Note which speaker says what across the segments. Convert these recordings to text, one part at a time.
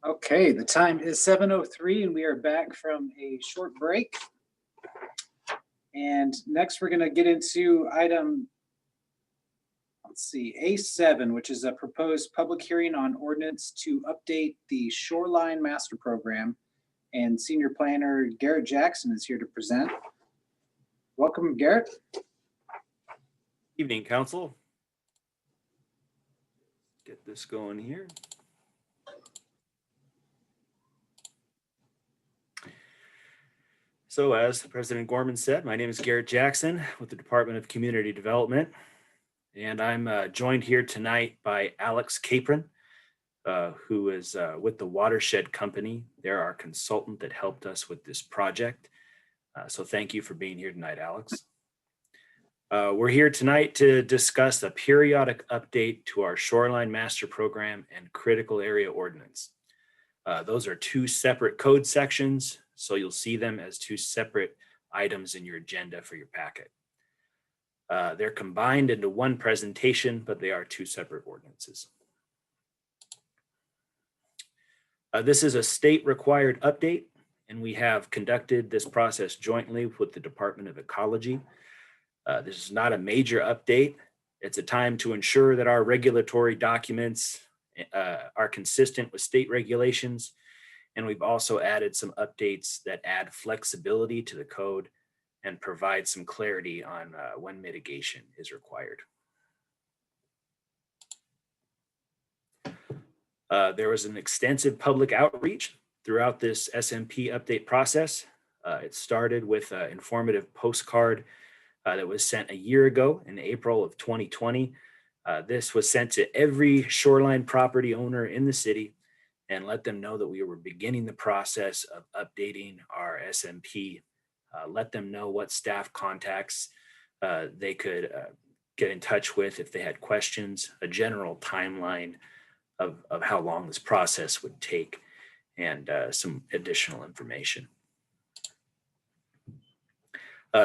Speaker 1: Okay, the time is 7:03 and we are back from a short break. And next we're going to get into item, A7, which is a proposed public hearing on ordinance to update the Shoreline Master Program. And Senior Planner Garrett Jackson is here to present. Welcome, Garrett.
Speaker 2: Evening, Council. Get this going here. So as President Gorman said, my name is Garrett Jackson with the Department of Community Development, and I'm joined here tonight by Alex Capron, who is with the Watershed Company. They're our consultant that helped us with this project. So thank you for being here tonight, Alex. We're here tonight to discuss a periodic update to our Shoreline Master Program and Critical Area Ordinance. Those are two separate code sections, so you'll see them as two separate items in your agenda for your packet. They're combined into one presentation, but they are two separate ordinances. This is a state-required update, and we have conducted this process jointly with the Department of Ecology. This is not a major update. It's a time to ensure that our regulatory documents are consistent with state regulations. And we've also added some updates that add flexibility to the code and provide some clarity on when mitigation is required. There was an extensive public outreach throughout this SMP update process. It started with an informative postcard that was sent a year ago in April of 2020. This was sent to every shoreline property owner in the city and let them know that we were beginning the process of updating our SMP. Let them know what staff contacts they could get in touch with if they had questions, a general timeline of how long this process would take, and some additional information.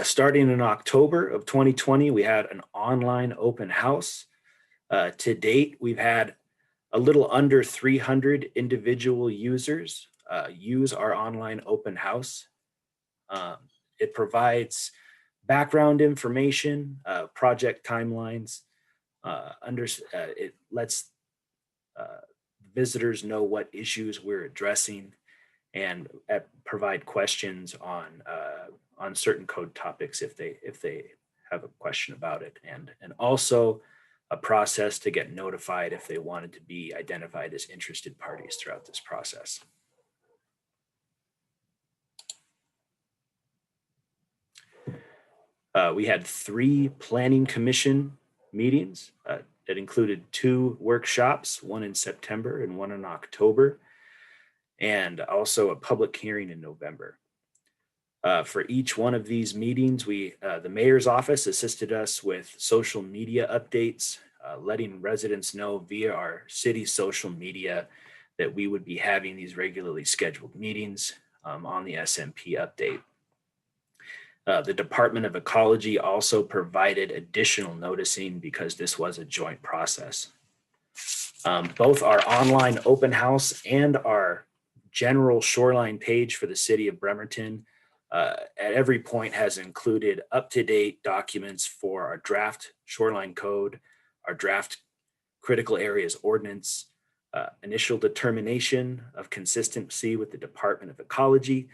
Speaker 2: Starting in October of 2020, we had an online open house. To date, we've had a little under 300 individual users use our online open house. It provides background information, project timelines. It lets visitors know what issues we're addressing and provide questions on certain code topics if they have a question about it, and also a process to get notified if they wanted to be identified as interested parties throughout this process. We had 3 planning commission meetings that included 2 workshops, one in September and one in October, and also a public hearing in November. For each one of these meetings, the mayor's office assisted us with social media updates, letting residents know via our city social media that we would be having these regularly scheduled meetings on the SMP update. The Department of Ecology also provided additional noticing because this was a joint process. Both our online open house and our general shoreline page for the city of Bremerton at every point has included up-to-date documents for our draft shoreline code, our draft critical areas ordinance, initial determination of consistency with the Department of Ecology,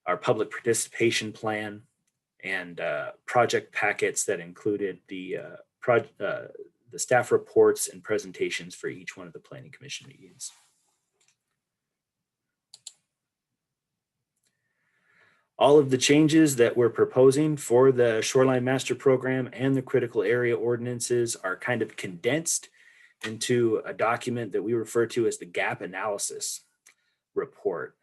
Speaker 2: our public participation plan, and project packets that included the staff reports and presentations for each one of the Planning Commission meetings. All of the changes that we're proposing for the Shoreline Master Program and the critical area ordinances are kind of condensed into a document that we refer to as the gap analysis report.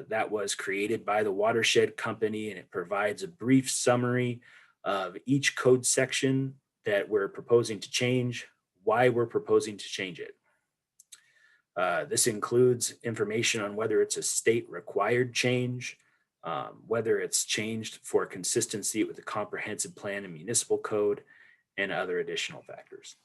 Speaker 2: That was created by the Watershed Company, and it provides a brief summary of each code section that we're proposing to change, why we're proposing to change it. This includes information on whether it's a state required change, whether it's changed for consistency with the comprehensive plan and municipal code, and other additional factors.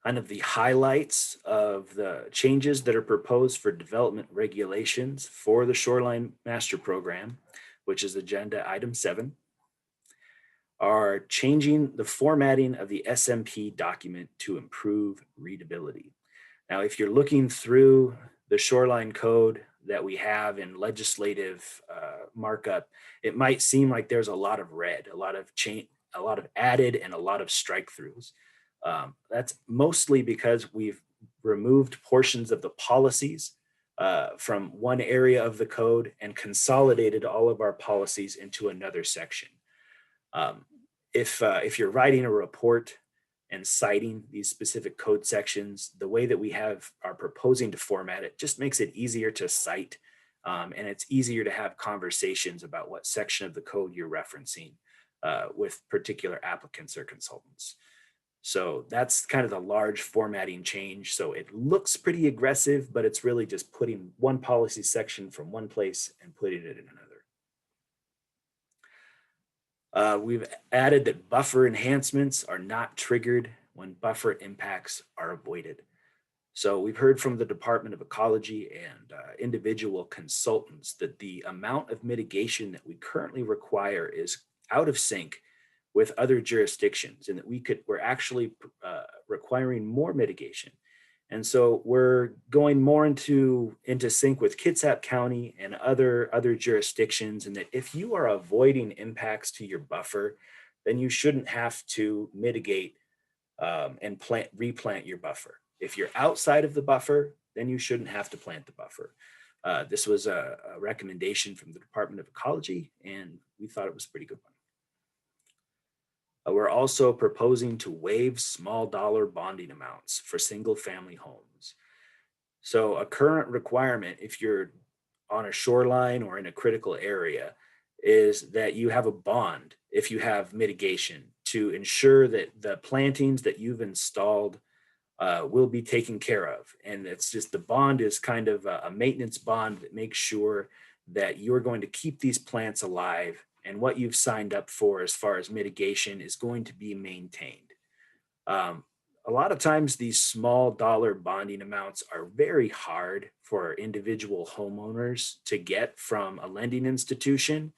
Speaker 2: kind of the highlights of the changes that are proposed for development regulations for the Shoreline Master Program, which is agenda item 7, are changing the formatting of the SMP document to improve readability. Now, if you're looking through the Shoreline Code that we have in legislative markup, it might seem like there's a lot of red, a lot of added, and a lot of strike throughs. That's mostly because we've removed portions of the policies from one area of the code and consolidated all of our policies into another section. If you're writing a report and citing these specific code sections, the way that we are proposing to format it just makes it easier to cite, and it's easier to have conversations about what section of the code you're referencing with particular applicants or consultants. So that's kind of the large formatting change. So it looks pretty aggressive, but it's really just putting one policy section from one place and putting it in another. We've added that buffer enhancements are not triggered when buffer impacts are avoided. So we've heard from the Department of Ecology and individual consultants that the amount of mitigation that we currently require is out of sync with other jurisdictions, and that we're actually requiring more mitigation. And so we're going more into sync with Kitsap County and other jurisdictions, and that if you are avoiding impacts to your buffer, then you shouldn't have to mitigate and replant your buffer. If you're outside of the buffer, then you shouldn't have to plant the buffer. This was a recommendation from the Department of Ecology, and we thought it was a pretty good one. We're also proposing to waive small dollar bonding amounts for single family homes. So a current requirement, if you're on a shoreline or in a critical area, is that you have a bond if you have mitigation to ensure that the plantings that you've installed will be taken care of. And it's just, the bond is kind of a maintenance bond that makes sure that you're going to keep these plants alive, and what you've signed up for as far as mitigation is going to be maintained. A lot of times these small dollar bonding amounts are very hard for individual homeowners to get from a lending institution,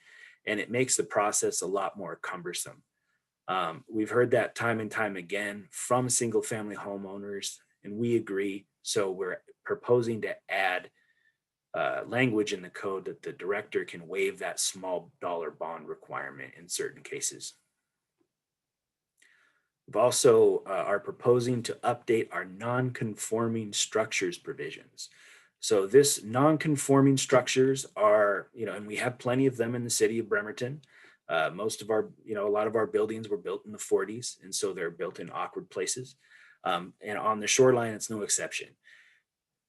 Speaker 2: and it makes the process a lot more cumbersome. We've heard that time and time again from single family homeowners, and we agree. So we're proposing to add language in the code that the director can waive that small dollar bond requirement in certain cases. We've also are proposing to update our non-conforming structures provisions. So this non-conforming structures are, and we have plenty of them in the city of Bremerton. Most of our, a lot of our buildings were built in the 40s, and so they're built in awkward places. And on the shoreline, it's no exception.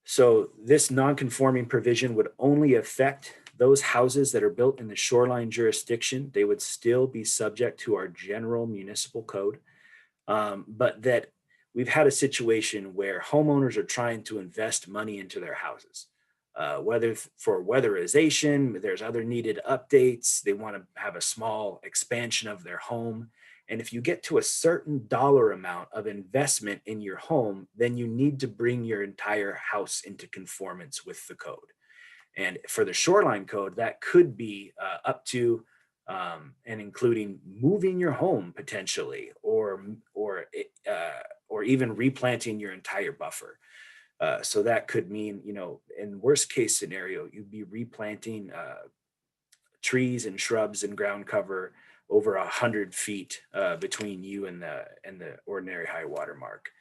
Speaker 2: So this non-conforming provision would only affect those houses that are built in the shoreline jurisdiction. They would still be subject to our general municipal code, but that we've had a situation where homeowners are trying to invest money into their houses, whether for weatherization, there's other needed updates, they want to have a small expansion of their home. And if you get to a certain dollar amount of investment in your home, then you need to bring your entire house into conformance with the code. And for the shoreline code, that could be up to and including moving your home potentially, or even replanting your entire buffer. So that could mean, in worst case scenario, you'd be replanting trees and shrubs and ground cover over 100 feet between you and the ordinary high water mark.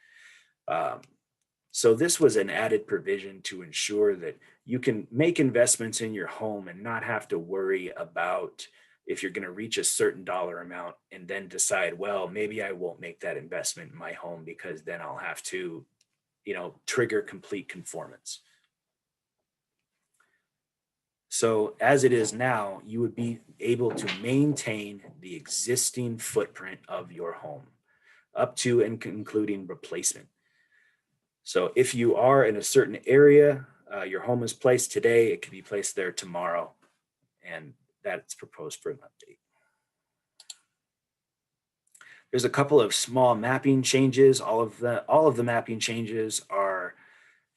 Speaker 2: So this was an added provision to ensure that you can make investments in your home and not have to worry about if you're going to reach a certain dollar amount and then decide, well, maybe I won't make that investment in my home because then I'll have to, trigger complete conformance. So as it is now, you would be able to maintain the existing footprint of your home up to and including replacement. So if you are in a certain area, your home is placed today, it can be placed there tomorrow, and that's proposed for an update. There's a couple of small mapping changes. All of the mapping changes are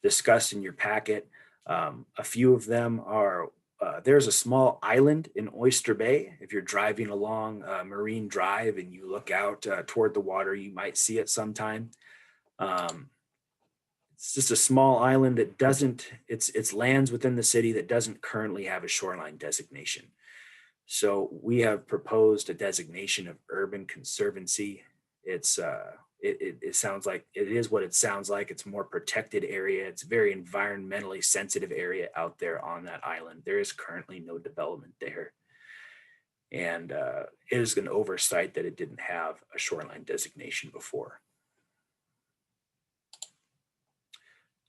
Speaker 2: discussed in your packet. A few of them are, there's a small island in Oyster Bay. If you're driving along Marine Drive and you look out toward the water, you might see it sometime. It's just a small island that doesn't, it's lands within the city that doesn't currently have a shoreline designation. So we have proposed a designation of urban conservancy. It's it sounds like it is what it sounds like. It's more protected area. It's a very environmentally sensitive area out there on that island. There is currently no development there. And it is an oversight that it didn't have a shoreline designation before.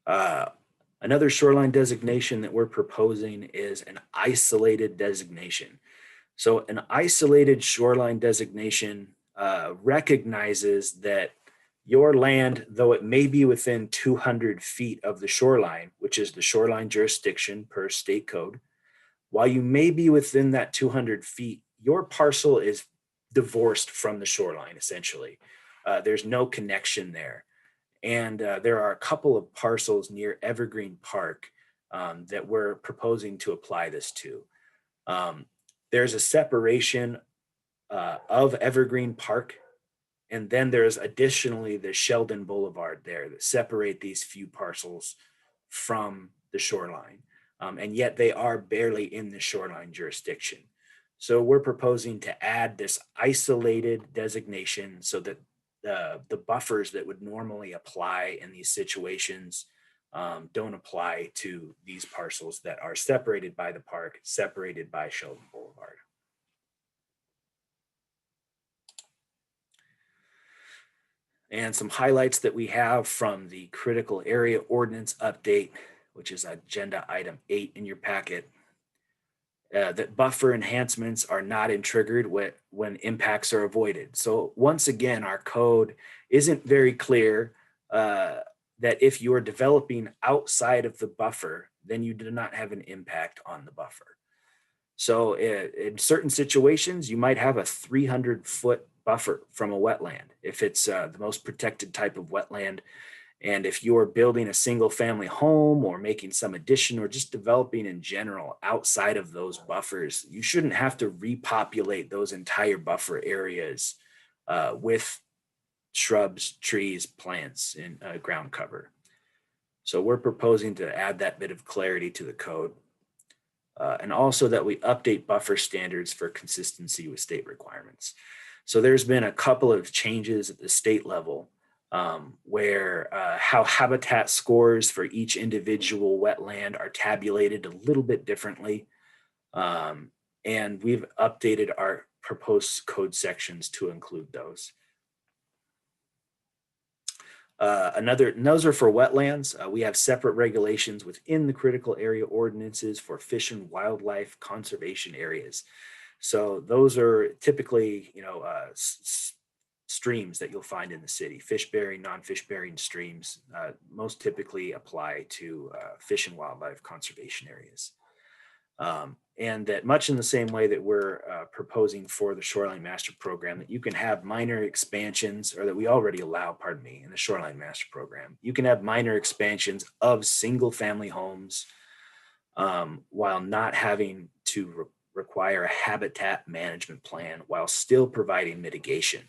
Speaker 2: Another shoreline designation that we're proposing is an isolated designation. So an isolated shoreline designation recognizes that your land, though it may be within 200 feet of the shoreline, which is the shoreline jurisdiction per state code, while you may be within that 200 feet, your parcel is divorced from the shoreline, essentially. There's no connection there. And there are a couple of parcels near Evergreen Park that we're proposing to apply this to. There's a separation of Evergreen Park, and then there's additionally the Sheldon Boulevard there that separate these few parcels from the shoreline. And yet they are barely in the shoreline jurisdiction. So we're proposing to add this isolated designation so that the buffers that would normally apply in these situations don't apply to these parcels that are separated by the park, separated by Sheldon Boulevard. And some highlights that we have from the critical area ordinance update, which is agenda item 8 in your packet, that buffer enhancements are not triggered when impacts are avoided. So once again, our code isn't very clear that if you are developing outside of the buffer, then you do not have an impact on the buffer. So in certain situations, you might have a 300-foot buffer from a wetland if it's the most protected type of wetland. And if you're building a single family home or making some addition or just developing in general outside of those buffers, you shouldn't have to repopulate those entire buffer areas with shrubs, trees, plants, and ground cover. So we're proposing to add that bit of clarity to the code. And also that we update buffer standards for consistency with state requirements. So there's been a couple of changes at the state level where how habitat scores for each individual wetland are tabulated a little bit differently. And we've updated our proposed code sections to include those. Those are for wetlands. We have separate regulations within the critical area ordinances for fish and wildlife conservation areas. So those are typically, streams that you'll find in the city, fish-bearing, non-fish-bearing streams, most typically apply to fish and wildlife conservation areas. And that much in the same way that we're proposing for the Shoreline Master Program, that you can have minor expansions, or that we already allow, in the Shoreline Master Program, you can have minor expansions of single-family homes while not having to require a habitat management plan while still providing mitigation.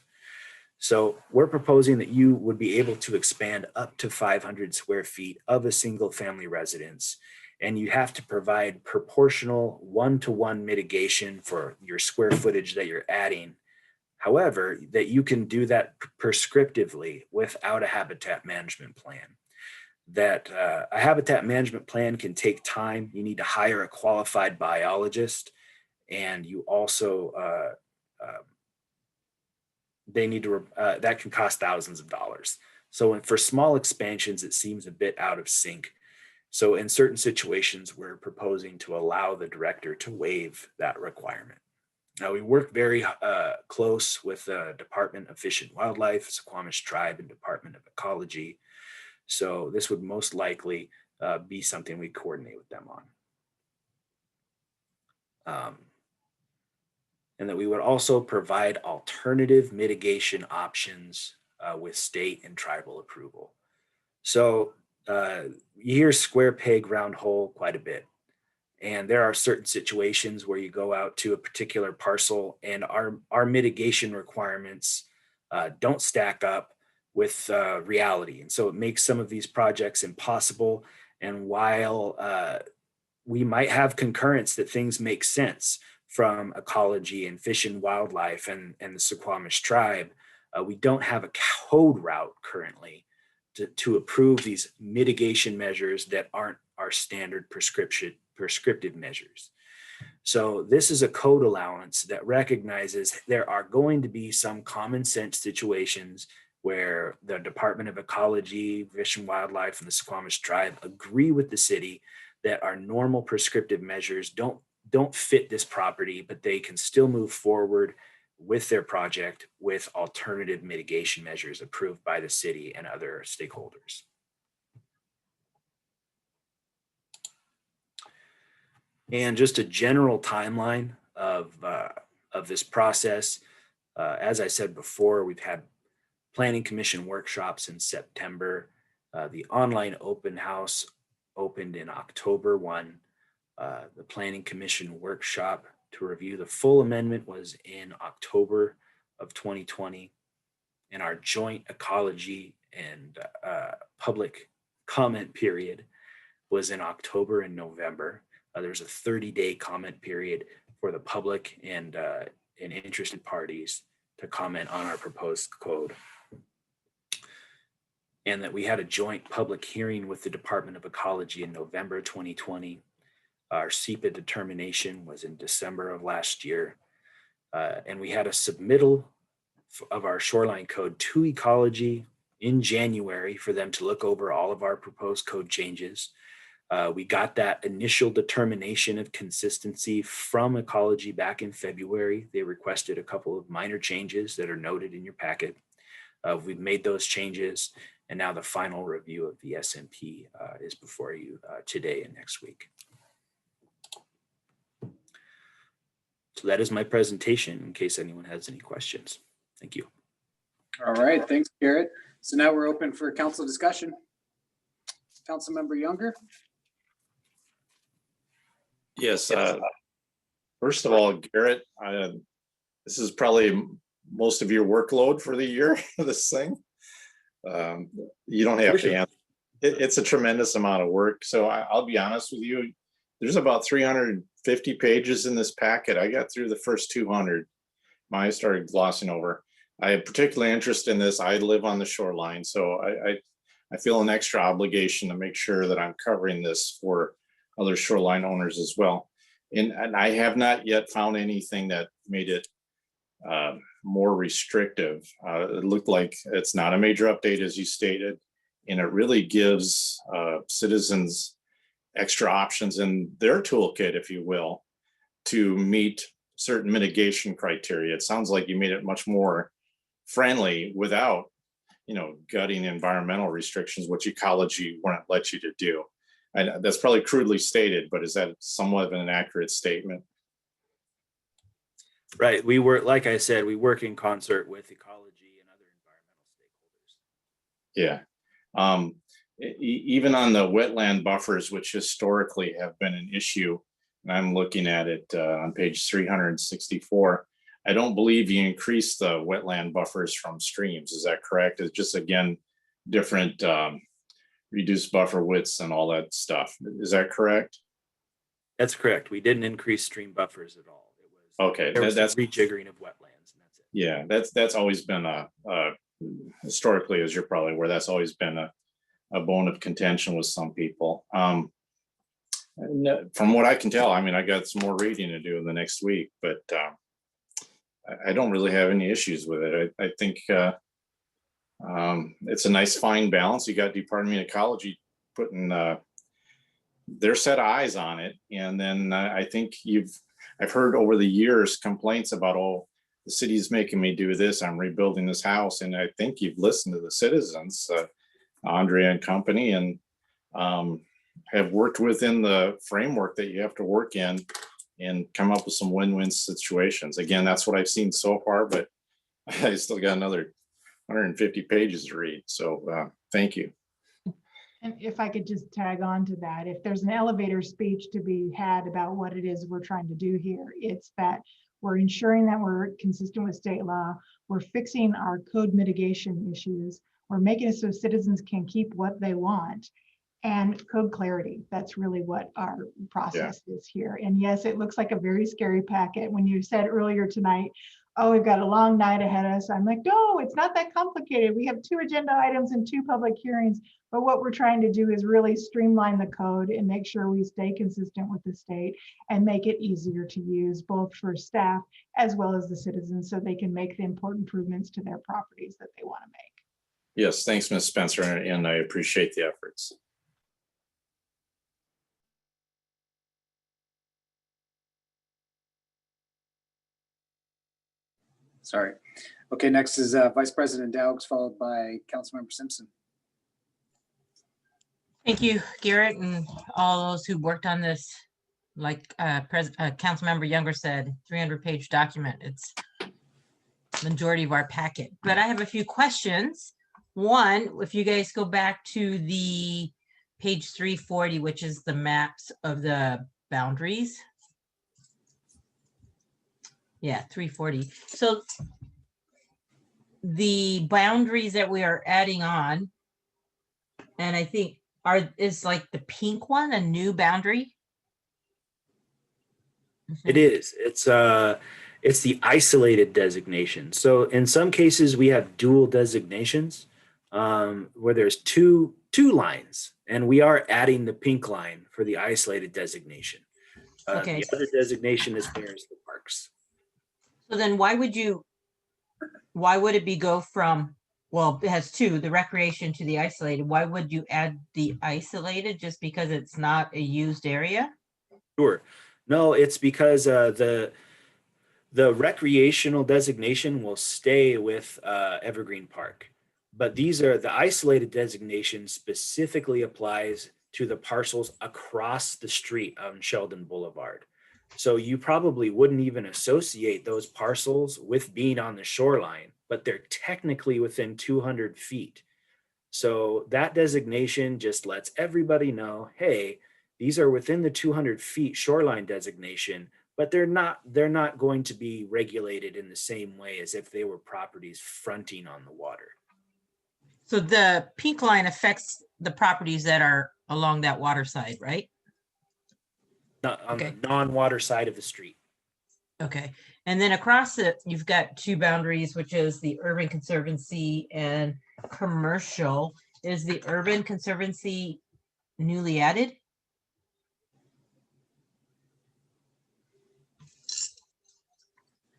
Speaker 2: So we're proposing that you would be able to expand up to 500 square feet of a single family residence, and you have to provide proportional 1-to-1 mitigation for your square footage that you're adding. However, that you can do that prescriptively without a habitat management plan. That a habitat management plan can take time. You need to hire a qualified biologist, and you also they need to that can cost thousands of dollars. So for small expansions, it seems a bit out of sync. So in certain situations, we're proposing to allow the director to waive that requirement. Now, we work very close with the Department of Fish and Wildlife, Suquamish Tribe, and Department of Ecology. So this would most likely be something we coordinate with them on. and that we would also provide alternative mitigation options with state and tribal approval. So you hear square peg, round hole quite a bit. And there are certain situations where you go out to a particular parcel and our mitigation requirements don't stack up with reality. And so it makes some of these projects impossible. And while we might have concurrence that things make sense from ecology and fish and wildlife and the Suquamish tribe, we don't have a code route currently to approve these mitigation measures that aren't our standard prescriptive measures. So this is a code allowance that recognizes there are going to be some common sense situations where the Department of Ecology, Fish and Wildlife, and the Suquamish tribe agree with the city that our normal prescriptive measures don't fit this property, but they can still move forward with their project with alternative mitigation measures approved by the city and other stakeholders. And just a general timeline of this process. As I said before, we've had Planning Commission workshops in September. The online open house opened in October 1. The Planning Commission workshop to review the full amendment was in October of 2020. And our joint ecology and public comment period was in October and November. There's a 30-day comment period for the public and interested parties to comment on our proposed code. And that we had a joint public hearing with the Department of Ecology in November 2020. Our SEPA determination was in December of last year. And we had a submittal of our shoreline code to Ecology in January for them to look over all of our proposed code changes. We got that initial determination of consistency from Ecology back in February. They requested a couple of minor changes that are noted in your packet. We've made those changes, and now the final review of the SMP is before you today and next week. So that is my presentation in case anyone has any questions. Thank you.
Speaker 1: All right, thanks, Garrett. So now we're open for council discussion. Councilmember Younger.
Speaker 3: Yes. First of all, Garrett, this is probably most of your workload for the year, this thing. You don't have to answer. It's a tremendous amount of work. So I'll be honest with you. There's about 350 pages in this packet. I got through the first 200. I started glossing over. I have particularly interest in this. I live on the shoreline, so I feel an extra obligation to make sure that I'm covering this for other shoreline owners as well. And I have not yet found anything that made it more restrictive. It looked like it's not a major update, as you stated, and it really gives citizens extra options in their toolkit, if you will, to meet certain mitigation criteria. It sounds like you made it much more friendly without, gutting environmental restrictions, which ecology won't let you to do. And that's probably crudely stated, but is that somewhat of an accurate statement?
Speaker 2: Right. We work, like I said, we work in concert with ecology and other environmental stakeholders.
Speaker 3: Yeah. Even on the wetland buffers, which historically have been an issue, and I'm looking at it on page 364, I don't believe you increased the wetland buffers from streams. Is that correct? It's just, again, different reduced buffer widths and all that stuff. Is that correct?
Speaker 2: That's correct. We didn't increase stream buffers at all. It was
Speaker 3: okay.
Speaker 2: That's rejiggering of wetlands, and that's it.
Speaker 3: Yeah, that's always been historically, as you're probably aware, that's always been a bone of contention with some people. From what I can tell, I got some more reading to do in the next week, but I don't really have any issues with it. I think it's a nice fine balance. You got Department of Ecology putting their set of eyes on it, and then I think I've heard over the years complaints about, oh, the city's making me do this, I'm rebuilding this house, and I think you've listened to the citizens, Andrea and company, and have worked within the framework that you have to work in and come up with some win-win situations. Again, that's what I've seen so far, but I still got another 150 pages to read. So thank you.
Speaker 4: And if I could just tag on to that, if there's an elevator speech to be had about what it is we're trying to do here, it's that we're ensuring that we're consistent with state law, we're fixing our code mitigation issues, we're making it so citizens can keep what they want, and code clarity. That's really what our process is here. And yes, it looks like a very scary packet. When you said earlier tonight, oh, we've got a long night ahead of us, I'm like, no, it's not that complicated. We have 2 agenda items and 2 public hearings. But what we're trying to do is really streamline the code and make sure we stay consistent with the state and make it easier to use, both for staff as well as the citizens, so they can make the important improvements to their properties that they want to make.
Speaker 3: Yes, thanks, Ms. Spencer, and I appreciate the efforts.
Speaker 1: Sorry. Okay, next is Vice President Dowgs, followed by Councilmember Simpson.
Speaker 5: Thank you, Garrett, and all those who worked on this. Like Councilmember Younger said, 300-page document. It's majority of our packet. But I have a few questions. One, if you guys go back to the page 340, which is the maps of the boundaries. Yeah, 340. So the boundaries that we are adding on, and I think is like the pink one a new boundary?
Speaker 2: It is. It's the isolated designation. So in some cases we have dual designations where there's two lines, and we are adding the pink line for the isolated designation.
Speaker 5: Okay.
Speaker 2: The other designation is nearest the parks.
Speaker 5: So then why would it be go from, well, it has 2, the recreation to the isolated. Why would you add the isolated just because it's not a used area?
Speaker 2: Sure. No, it's because the recreational designation will stay with Evergreen Park. But the isolated designation specifically applies to the parcels across the street on Sheldon Boulevard. So you probably wouldn't even associate those parcels with being on the shoreline, but they're technically within 200 feet. So that designation just lets everybody know, hey, these are within the 200 feet shoreline designation, but they're not going to be regulated in the same way as if they were properties fronting on the water.
Speaker 5: So the pink line affects the properties that are along that water side, right?
Speaker 2: Not on
Speaker 5: Okay.
Speaker 2: the non-water side of the street.
Speaker 5: Okay. And then across it, you've got 2 boundaries, which is the Urban Conservancy and commercial. Is the Urban Conservancy newly added?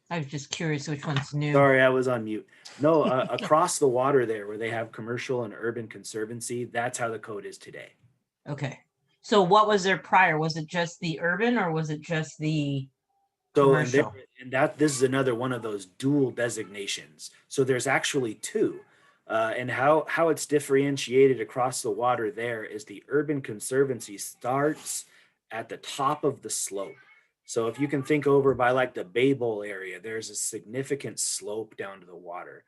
Speaker 5: I was just curious which one's new.
Speaker 2: Sorry, I was on mute. No, across the water there where they have commercial and urban conservancy, that's how the code is today.
Speaker 5: Okay. So what was there prior? Was it just the urban or was it just the
Speaker 2: So
Speaker 5: commercial?
Speaker 2: this is another one of those dual designations. So there's actually 2. And how it's differentiated across the water there is the urban conservancy starts at the top of the slope. So if you can think over by like the Bay Bowl area, there's a significant slope down to the water.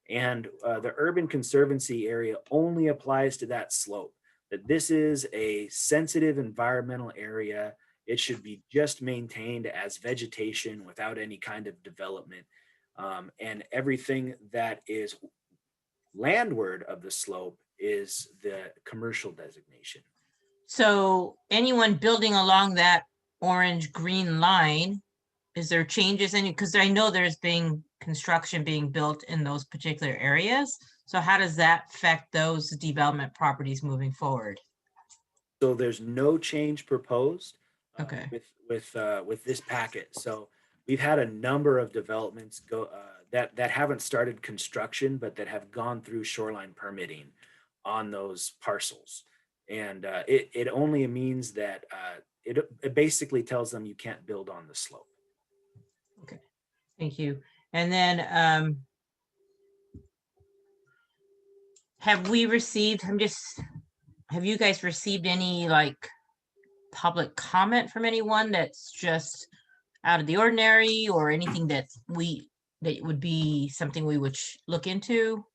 Speaker 2: And the urban conservancy area only applies to that slope. That this is a sensitive environmental area. It should be just maintained as vegetation without any kind of development. And everything that is landward of the slope is the commercial designation.
Speaker 5: So anyone building along that orange green line, is there changes in it? Because I know there's been construction being built in those particular areas. So how does that affect those development properties moving forward?
Speaker 2: So there's no change proposed
Speaker 5: Okay.
Speaker 2: with this packet. So we've had a number of developments go that haven't started construction, but that have gone through shoreline permitting on those parcels. And it only means that it basically tells them you can't build on the slope.
Speaker 5: Okay, thank you. And then have you guys received any like public comment from anyone that's just out of the ordinary or anything that would be something we would look into?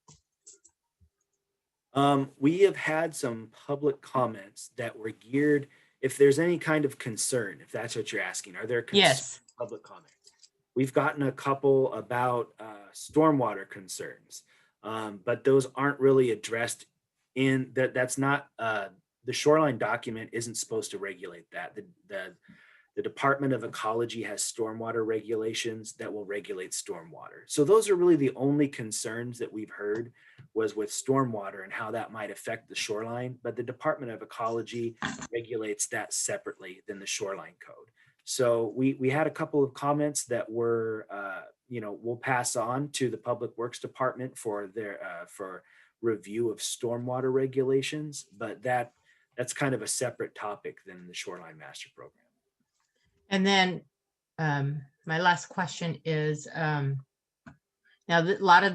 Speaker 2: We have had some public comments that were geared, if there's any kind of concern, if that's what you're asking, are there
Speaker 5: Yes.
Speaker 2: public comments? We've gotten a couple about stormwater concerns, but those aren't really addressed in that's not the shoreline document isn't supposed to regulate that. The Department of Ecology has stormwater regulations that will regulate stormwater. So those are really the only concerns that we've heard was with stormwater and how that might affect the shoreline. But the Department of Ecology regulates that separately than the shoreline code. So we had a couple of comments that were, we'll pass on to the Public Works Department for their for review of stormwater regulations, but that's kind of a separate topic than the Shoreline Master Program.
Speaker 5: And then my last question is, now a lot of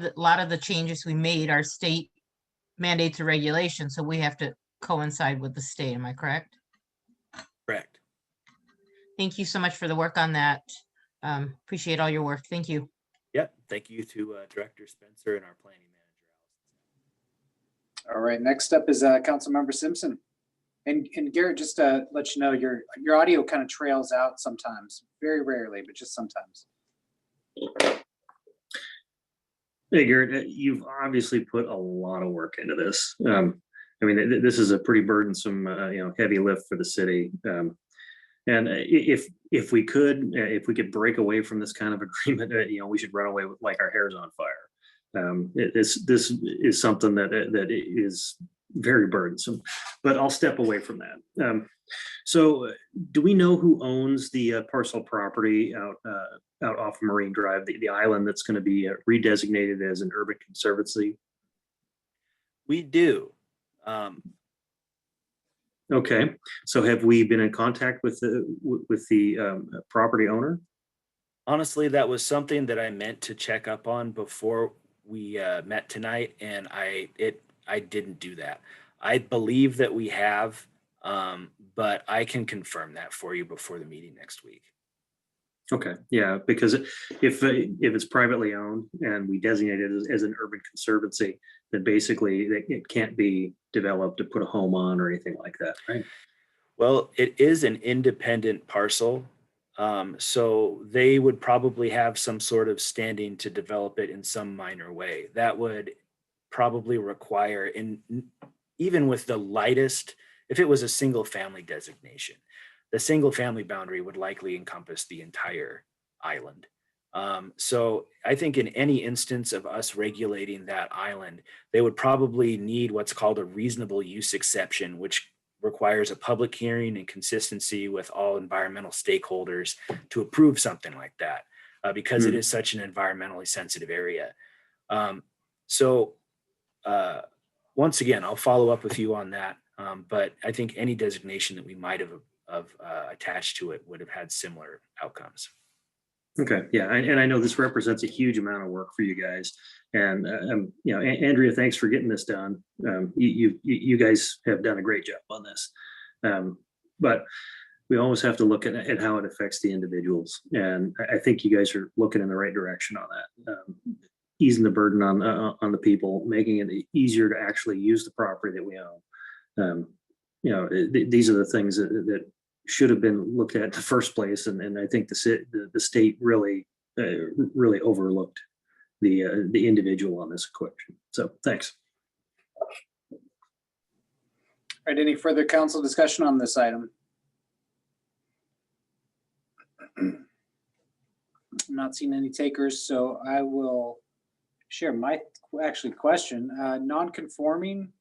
Speaker 5: the changes we made are state mandates or regulations, so we have to coincide with the state. Am I correct?
Speaker 2: Correct.
Speaker 5: Thank you so much for the work on that. Appreciate all your work. Thank you.
Speaker 2: Yep. Thank you to Director Spencer and our planning manager.
Speaker 1: All right, next up is Councilmember Simpson. And Garrett, just to let you know, your audio kind of trails out sometimes, very rarely, but just sometimes.
Speaker 6: Hey, Garrett, you've obviously put a lot of work into this. I mean, this is a pretty burdensome, heavy lift for the city. And if we could break away from this kind of agreement, we should run away with like our hair's on fire. This is something that is very burdensome, but I'll step away from that. So do we know who owns the parcel property out off of Marine Drive, the island that's going to be redesignated as an urban conservancy?
Speaker 2: We do.
Speaker 6: Okay, so have we been in contact with the property owner?
Speaker 2: Honestly, that was something that I meant to check up on before we met tonight, and I didn't do that. I believe that we have, but I can confirm that for you before the meeting next week.
Speaker 6: Okay, yeah, because if it's privately owned and we designate it as an urban conservancy, then basically it can't be developed to put a home on or anything like that, right?
Speaker 2: Well, it is an independent parcel, so they would probably have some sort of standing to develop it in some minor way. That would probably require, even with the lightest, if it was a single family designation, the single family boundary would likely encompass the entire island. So I think in any instance of us regulating that island, they would probably need what's called a reasonable use exception, which requires a public hearing and consistency with all environmental stakeholders to approve something like that, because it is such an environmentally sensitive area. Once again, I'll follow up with you on that. But I think any designation that we might have attached to it would have had similar outcomes.
Speaker 6: Okay, yeah, and I know this represents a huge amount of work for you guys, and Andrea, thanks for getting this done. You guys have done a great job on this, but we always have to look at how it affects the individuals, and I think you guys are looking in the right direction on that. Easing the burden on the people, making it easier to actually use the property that we own. These are the things that should have been looked at in the first place, and I think the state really overlooked the individual on this equation. So thanks.
Speaker 1: All right, any further council discussion on this item? I'm not seeing any takers, so I will share my question. Non-conforming,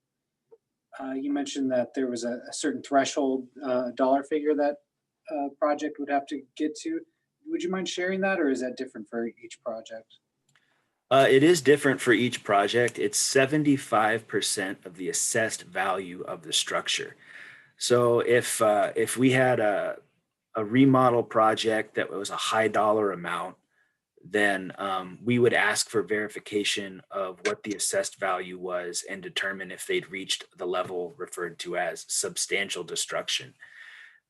Speaker 1: you mentioned that there was a certain threshold dollar figure that project would have to get to. Would you mind sharing that, or is that different for each project?
Speaker 2: It is different for each project. It's 75% of the assessed value of the structure. So if we had a remodel project that was a high dollar amount, then we would ask for verification of what the assessed value was and determine if they'd reached the level referred to as substantial destruction,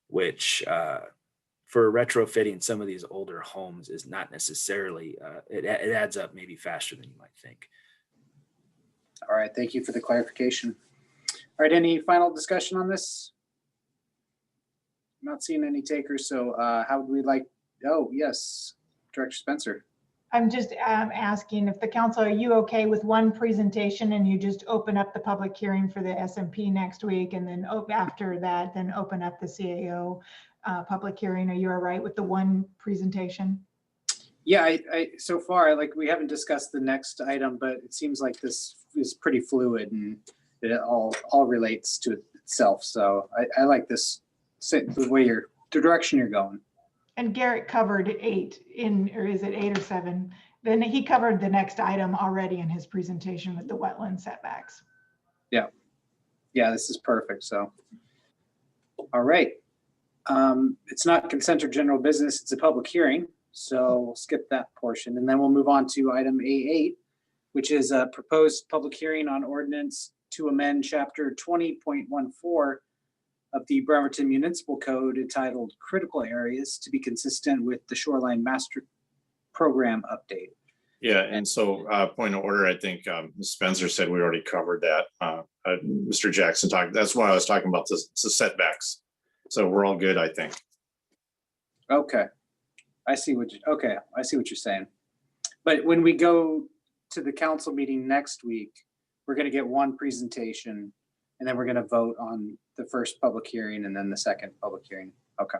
Speaker 2: which for retrofitting some of these older homes is not necessarily, it adds up maybe faster than you might think.
Speaker 1: All right, thank you for the clarification. All right, any final discussion on this? Not seeing any takers, so how would we like, oh, yes, Director Spencer.
Speaker 4: I'm just asking if the council, are you okay with one presentation and you just open up the public hearing for the SMP next week, and then after that, then open up the CAO public hearing? Are you all right with the one presentation?
Speaker 1: Yeah, I so far, like, we haven't discussed the next item, but it seems like this is pretty fluid and it all relates to itself. So I like this, the way the direction you're going.
Speaker 4: And Garrett covered 8 or is it 8 or 7? Then he covered the next item already in his presentation with the wetland setbacks.
Speaker 1: Yeah, this is perfect. So, all right. It's not consent or general business, it's a public hearing. So we'll skip that portion, and then we'll move on to item A8, which is a proposed public hearing on ordinance to amend chapter 20.14 of the Bremerton Municipal Code entitled Critical Areas to be consistent with the Shoreline Master Program update.
Speaker 3: Yeah, and so point of order, I think Ms. Spencer said we already covered that. Mr. Jackson talked, that's why I was talking about the setbacks. So we're all good, I think.
Speaker 1: Okay. I see what you're saying. But when we go to the council meeting next week, we're going to get one presentation, and then we're going to vote on the first public hearing and then the second public hearing. Okay.